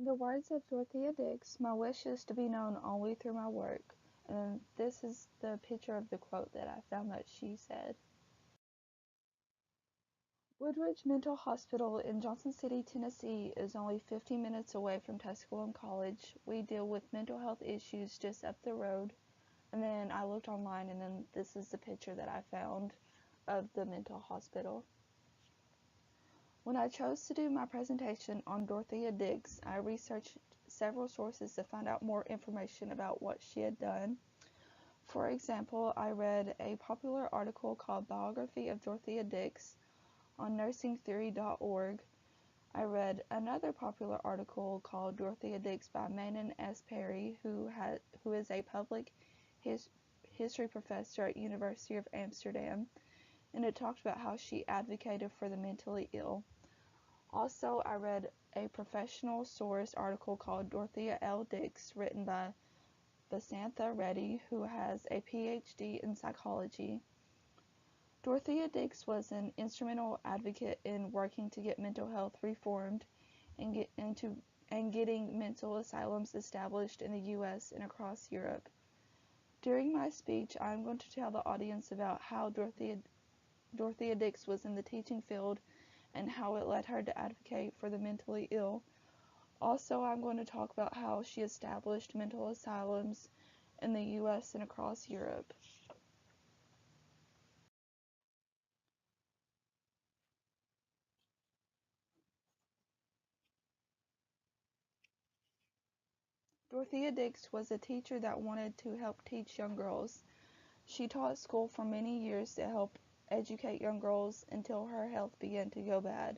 In the words of Dorothea Dix, my wish is to be known only through my work. And this is the picture of the quote that I found that she said. Woodridge Mental Hospital in Johnson City, Tennessee is only 15 minutes away from Tusculum College. We deal with mental health issues just up the road. And then I looked online, and then this is the picture that I found of the mental hospital. When I chose to do my presentation on Dorothea Dix, I researched several sources to find out more information about what she had done. For example, I read a popular article called Biography of Dorothea Dix on nursingtheory.org. I read another popular article called Dorothea Dix by Manon S. Perry, who is a public history professor at University of Amsterdam, and it talked about how she advocated for the mentally ill. Also, I read a professional source article called Dorothea L. Dix, written by Vasantha Reddy, who has a PhD in psychology. Dorothea Dix was an instrumental advocate in working to get mental health reformed and getting mental asylums established in the U.S. and across Europe. During my speech, I am going to tell the audience about how Dorothea Dix was in the teaching field and how it led her to advocate for the mentally ill. Also, I'm going to talk about how she established mental asylums in the U.S. and across Europe. Dorothea Dix was a teacher that wanted to help teach young girls. She taught school for many years to help educate young girls until her health began to go bad.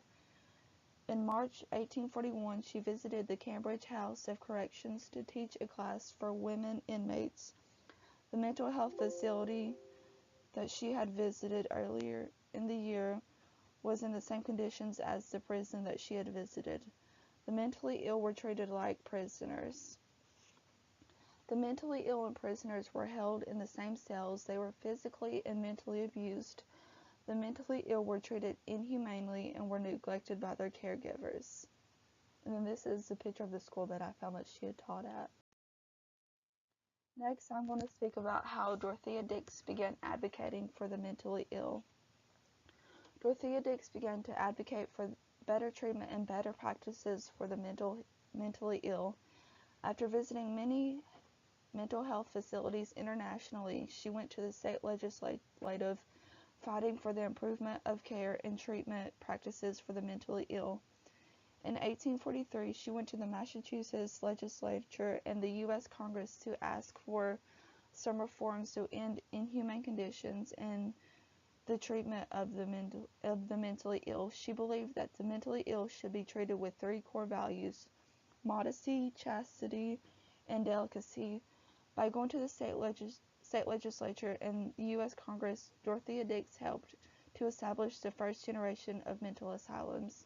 In March 1841, she visited the Cambridge House of Corrections to teach a class for women inmates. The mental health facility that she had visited earlier in the year was in the same conditions as the prison that she had visited. The mentally ill were treated like prisoners. The mentally ill and prisoners were held in the same cells. They were physically and mentally abused. The mentally ill were treated inhumanely and were neglected by their caregivers. And then this is a picture of the school that I found that she had taught at. Next, I'm going to speak about how Dorothea Dix began advocating for the mentally ill. Dorothea Dix began to advocate for better treatment and better practices for the mentally ill. After visiting many mental health facilities internationally, she went to the state legislative fighting for the improvement of care and treatment practices for the mentally ill. In 1843, she went to the Massachusetts legislature and the U.S. Congress to ask for some reforms to end inhumane conditions and the treatment of the mentally ill. She believed that the mentally ill should be treated with three core values: modesty, chastity, and delicacy. By going to the state legislature and the U.S. Congress, Dorothea Dix helped to establish the first generation of mental asylums.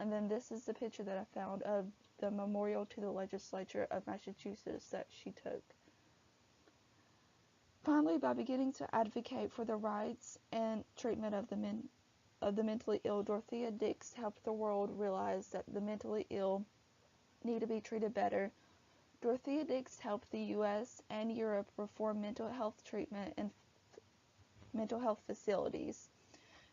And then this is the picture that I found of the memorial to the legislature of Massachusetts that she took. Finally, by beginning to advocate for the rights and treatment of the mentally ill, Dorothea Dix helped the world realize that the mentally ill need to be treated better. Dorothea Dix helped the U.S. and Europe reform mental health treatment and mental health facilities.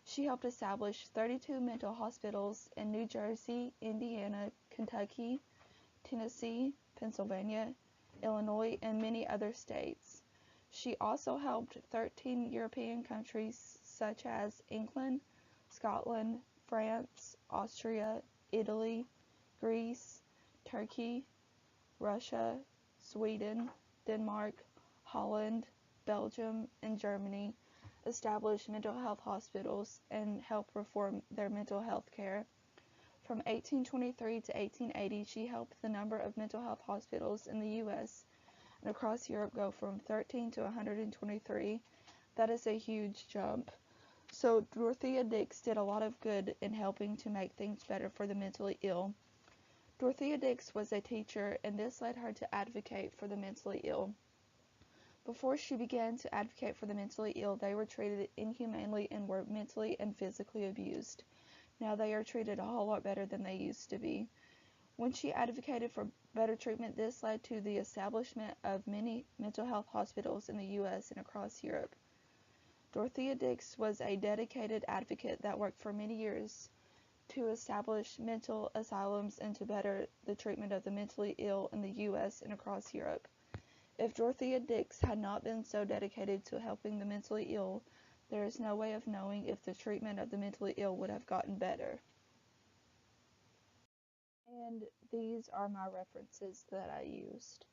She helped establish 32 mental hospitals in New Jersey, Indiana, Kentucky, Tennessee, Pennsylvania, Illinois, and many other states. She also helped 13 European countries such as England, Scotland, France, Austria, Italy, Greece, Turkey, Russia, Sweden, Denmark, Holland, Belgium, and Germany establish mental health hospitals and help reform their mental health care. From 1823 to 1880, she helped the number of mental health hospitals in the U.S. and across Europe go from 13 to 123. That is a huge jump. So Dorothea Dix did a lot of good in helping to make things better for the mentally ill. Dorothea Dix was a teacher, and this led her to advocate for the mentally ill. Before she began to advocate for the mentally ill, they were treated inhumanely and were mentally and physically abused. Now they are treated a whole lot better than they used to be. When she advocated for better treatment, this led to the establishment of many mental health hospitals in the U.S. and across Europe. Dorothea Dix was a dedicated advocate that worked for many years to establish mental asylums and to better the treatment of the mentally ill in the U.S. and across Europe. If Dorothea Dix had not been so dedicated to helping the mentally ill, there is no way of knowing if the treatment of the mentally ill would have gotten better. And these are my references that I used.